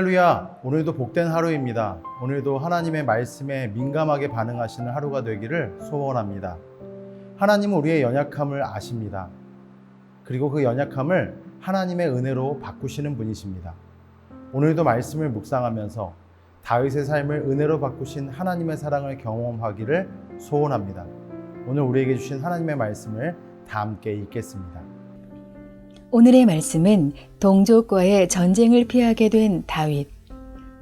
할렐루야! 오늘도 복된 하루입니다. 오늘도 하나님의 말씀에 민감하게 반응하시는 하루가 되기를 소원합니다. 하나님은 우리의 연약함을 아십니다. 그리고 그 연약함을 하나님의 은혜로 바꾸시는 분이십니다. 오늘도 말씀을 묵상하면서 다윗의 삶을 은혜로 바꾸신 하나님의 사랑을 경험하기를 소원합니다. 오늘 우리에게 주신 하나님의 말씀을 다 함께 읽겠습니다. 오늘의 말씀은 동족과의 전쟁을 피하게 된 다윗,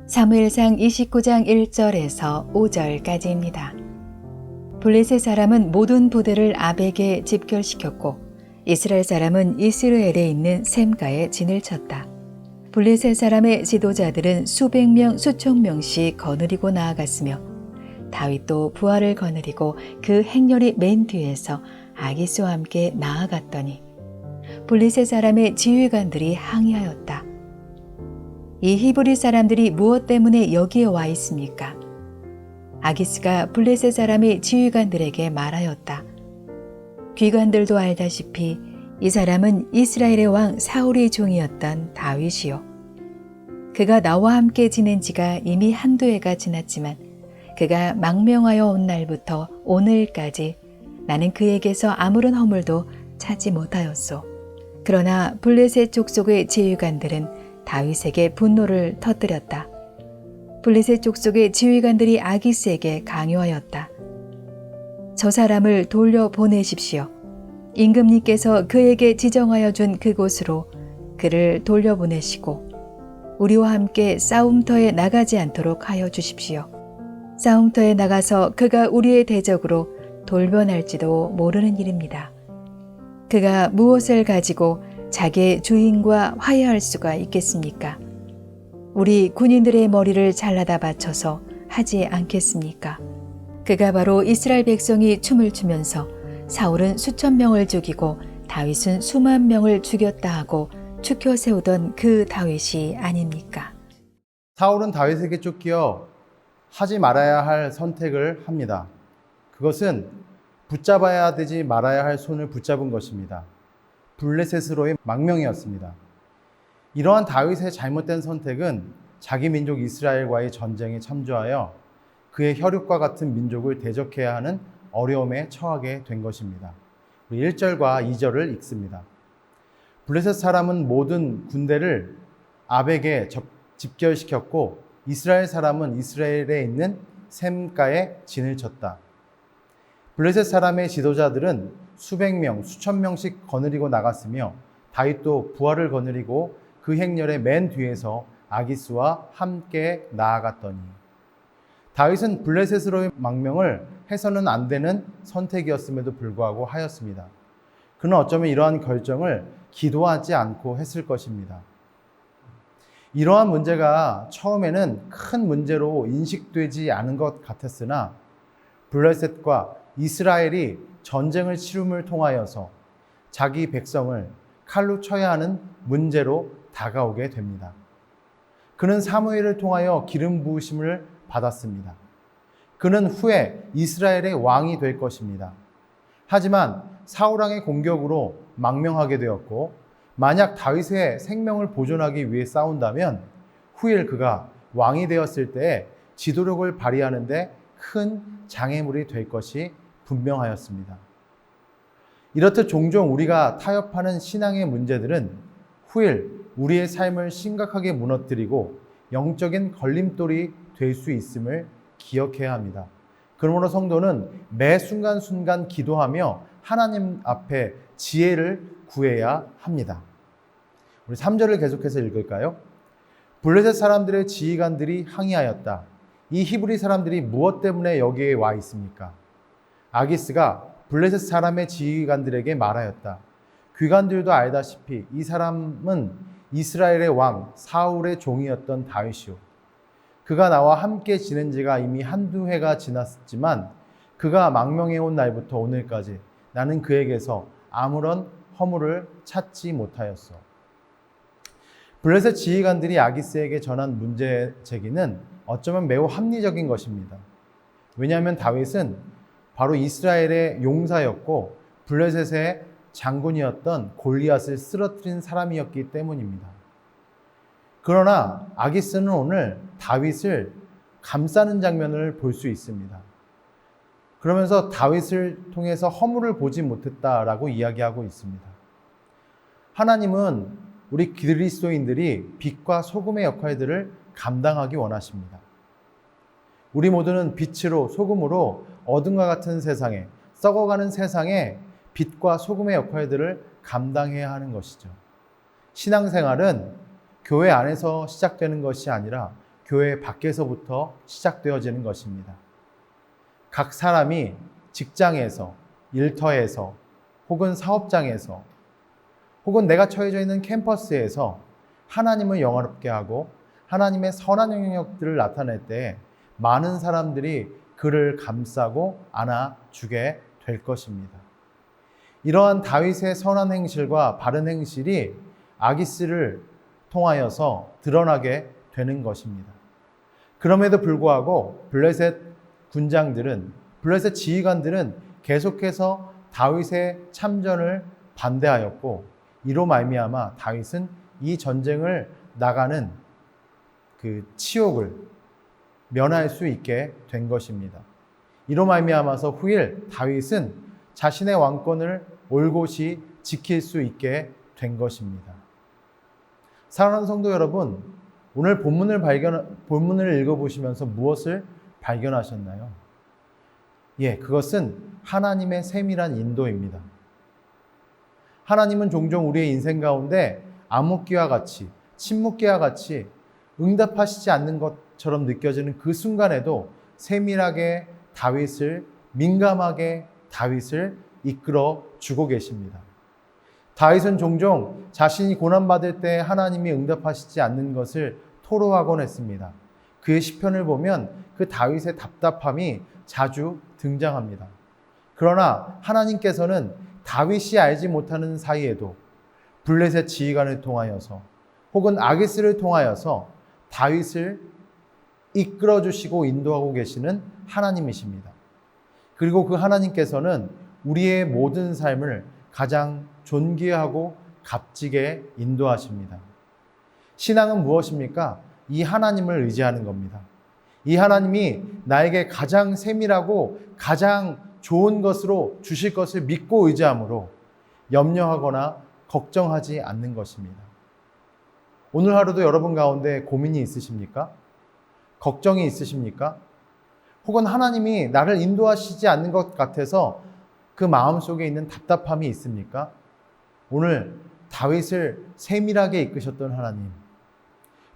사무엘상 29장 1절에서 5절까지입니다. 블레셋 사람은 모든 부대를 아벡에 집결시켰고 이스라엘 사람은 이스라엘에 있는 셈가에 진을 쳤다. 블레셋 사람의 지도자들은 수백 명, 수천 명씩 거느리고 나아갔으며 다윗도 부하를 거느리고 그 행렬이 맨 뒤에서 아기스와 함께 나아갔더니 블레셋 사람의 지휘관들이 항의하였다. 이 히브리 사람들이 무엇 때문에 여기에 와 있습니까? 아기스가 블레셋 사람의 지휘관들에게 말하였다. 귀관들도 알다시피 이 사람은 이스라엘의 왕 사울의 종이었던 다윗이요. 그가 나와 함께 지낸 지가 이미 한두 해가 지났지만 그가 망명하여 온 날부터 오늘까지 나는 그에게서 아무런 허물도 찾지 못하였소. 그러나 블레셋 족속의 지휘관들은 다윗에게 분노를 터뜨렸다. 블레셋 족속의 지휘관들이 아기스에게 강요하였다. 저 사람을 돌려보내십시오. 임금님께서 그에게 지정하여 준 그곳으로 그를 돌려보내시고 우리와 함께 싸움터에 나가지 않도록 하여 주십시오. 싸움터에 나가서 그가 우리의 대적으로 돌변할지도 모르는 일입니다. 그가 무엇을 가지고 자기의 주인과 화해할 수가 있겠습니까? 우리 군인들의 머리를 잘라다 바쳐서 하지 않겠습니까? 그가 바로 이스라엘 백성이 춤을 추면서 사울은 수천 명을 죽이고 다윗은 수만 명을 죽였다 하고 추켜 세우던 그 다윗이 아닙니까? 사울은 다윗에게 쫓겨 하지 말아야 할 선택을 합니다. 그것은 붙잡아야 되지 말아야 할 손을 붙잡은 것입니다. 블레셋으로의 망명이었습니다. 이러한 다윗의 잘못된 선택은 자기 민족 이스라엘과의 전쟁에 참조하여 그의 혈육과 같은 민족을 대적해야 하는 어려움에 처하게 된 것입니다. 우리 1절과 2절을 읽습니다. 블레셋 사람은 모든 군대를 아벡에 집결시켰고 이스라엘 사람은 이스라엘에 있는 셈가에 진을 쳤다. 블레셋 사람의 지도자들은 수백 명, 수천 명씩 거느리고 나갔으며 다윗도 부하를 거느리고 그 행렬의 맨 뒤에서 아기스와 함께 나아갔더니 다윗은 블레셋으로의 망명을 해서는 안 되는 선택이었음에도 불구하고 하였습니다. 그는 어쩌면 이러한 결정을 기도하지 않고 했을 것입니다. 이러한 문제가 처음에는 큰 문제로 인식되지 않은 것 같았으나 블레셋과 이스라엘이 전쟁을 치rum을 통하여서 자기 백성을 칼로 쳐야 하는 문제로 다가오게 됩니다. 그는 사무엘을 통하여 기름 부으심을 받았습니다. 그는 후에 이스라엘의 왕이 될 것입니다. 하지만 사울왕의 공격으로 망명하게 되었고 만약 다윗의 생명을 보존하기 위해 싸운다면 후일 그가 왕이 되었을 때 지도력을 발휘하는데 큰 장애물이 될 것이 분명하였습니다. 이렇듯 종종 우리가 타협하는 신앙의 문제들은 후일 우리의 삶을 심각하게 무너뜨리고 영적인 걸림돌이 될 수 있음을 기억해야 합니다. 그러므로 성도는 매 순간순간 기도하며 하나님 앞에 지혜를 구해야 합니다. 우리 3절을 계속해서 읽을까요? 블레셋 사람들의 지휘관들이 항의하였다. 이 히브리 사람들이 무엇 때문에 여기에 와 있습니까? 아기스가 블레셋 사람의 지휘관들에게 말하였다. 귀관들도 알다시피 이 사람은 이스라엘의 왕 사울의 종이었던 다윗이요. 그가 나와 함께 지낸 지가 이미 한두 해가 지났지만 그가 망명해 온 날부터 오늘까지 나는 그에게서 아무런 허물을 찾지 못하였어. 블레셋 지휘관들이 아기스에게 전한 문제 제기는 어쩌면 매우 합리적인 것입니다. 왜냐하면 다윗은 바로 이스라엘의 용사였고 블레셋의 장군이었던 골리앗을 쓰러뜨린 사람이었기 때문입니다. 그러나 아기스는 오늘 다윗을 감싸는 장면을 볼 수 있습니다. 그러면서 다윗을 통해서 허물을 보지 못했다라고 이야기하고 있습니다. 하나님은 우리 그리스도인들이 빛과 소금의 역할들을 감당하기 원하십니다. 우리 모두는 빛으로 소금으로 어둠과 같은 세상에, 썩어가는 세상에 빛과 소금의 역할들을 감당해야 하는 것이죠. 신앙생활은 교회 안에서 시작되는 것이 아니라 교회 밖에서부터 시작되어지는 것입니다. 각 사람이 직장에서, 일터에서, 혹은 사업장에서, 혹은 내가 처해져 있는 캠퍼스에서 하나님을 영화롭게 하고 하나님의 선한 영역들을 나타낼 때 많은 사람들이 그를 감싸고 안아주게 될 것입니다. 이러한 다윗의 선한 행실과 바른 행실이 아기스를 통하여서 드러나게 되는 것입니다. 그럼에도 불구하고 블레셋 군장들은, 블레셋 지휘관들은 계속해서 다윗의 참전을 반대하였고, 이로 말미암아 다윗은 이 전쟁을 나가는 그 치욕을 면할 수 있게 된 것입니다. 이로 말미암아서 후일 다윗은 자신의 왕권을 올곧이 지킬 수 있게 된 것입니다. 사랑하는 성도 여러분, 오늘 본문을 읽어보시면서 무엇을 발견하셨나요? 그것은 하나님의 세밀한 인도입니다. 하나님은 종종 우리의 인생 가운데 암흑기와 같이, 침묵기와 같이 응답하시지 않는 것처럼 느껴지는 그 순간에도 세밀하게 다윗을, 민감하게 다윗을 이끌어 주고 계십니다. 다윗은 종종 자신이 고난받을 때 하나님이 응답하시지 않는 것을 토로하곤 했습니다. 그의 시편을 보면 그 다윗의 답답함이 자주 등장합니다. 그러나 하나님께서는 다윗이 알지 못하는 사이에도 블레셋 지휘관을 통하여서 혹은 아기스를 통하여서 다윗을 이끌어 주시고 인도하고 계시는 하나님이십니다. 그리고 그 하나님께서는 우리의 모든 삶을 가장 존귀하고 값지게 인도하십니다. 신앙은 무엇입니까? 이 하나님을 의지하는 겁니다. 이 하나님이 나에게 가장 세밀하고 가장 좋은 것으로 주실 것을 믿고 의지함으로 염려하거나 걱정하지 않는 것입니다. 오늘 하루도 여러분 가운데 고민이 있으십니까? 걱정이 있으십니까? 혹은 하나님이 나를 인도하시지 않는 것 같아서 그 마음속에 있는 답답함이 있습니까? 오늘 다윗을 세밀하게 이끄셨던 하나님,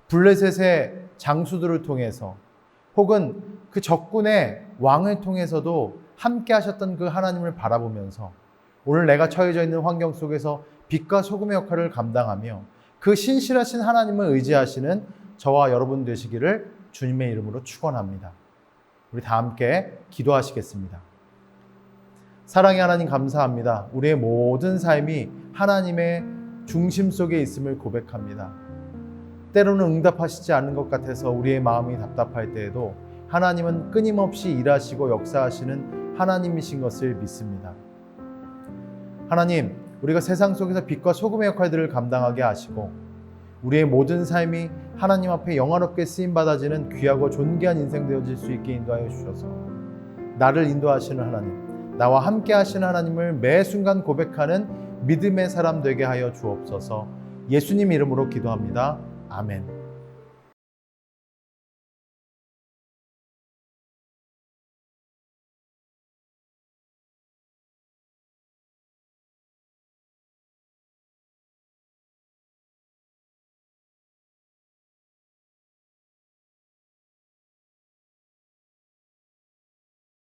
블레셋의 장수들을 통해서 혹은 그 적군의 왕을 통해서도 함께 하셨던 그 하나님을 바라보면서 오늘 내가 처해져 있는 환경 속에서 빛과 소금의 역할을 감당하며 그 신실하신 하나님을 의지하시는 저와 여러분 되시기를 주님의 이름으로 축원합니다. 우리 다 함께 기도하시겠습니다. 사랑의 하나님 감사합니다. 우리의 모든 삶이 하나님의 중심 속에 있음을 고백합니다. 때로는 응답하시지 않는 것 같아서 우리의 마음이 답답할 때에도 하나님은 끊임없이 일하시고 역사하시는 하나님이신 것을 믿습니다. 하나님, 우리가 세상 속에서 빛과 소금의 역할들을 감당하게 하시고 우리의 모든 삶이 하나님 앞에 영화롭게 쓰임받아지는 귀하고 존귀한 인생 되어질 수 있게 인도하여 주셔서 나를 인도하시는 하나님, 나와 함께 하시는 하나님을 매 순간 고백하는 믿음의 사람 되게 하여 주옵소서. 예수님 이름으로 기도합니다. 아멘.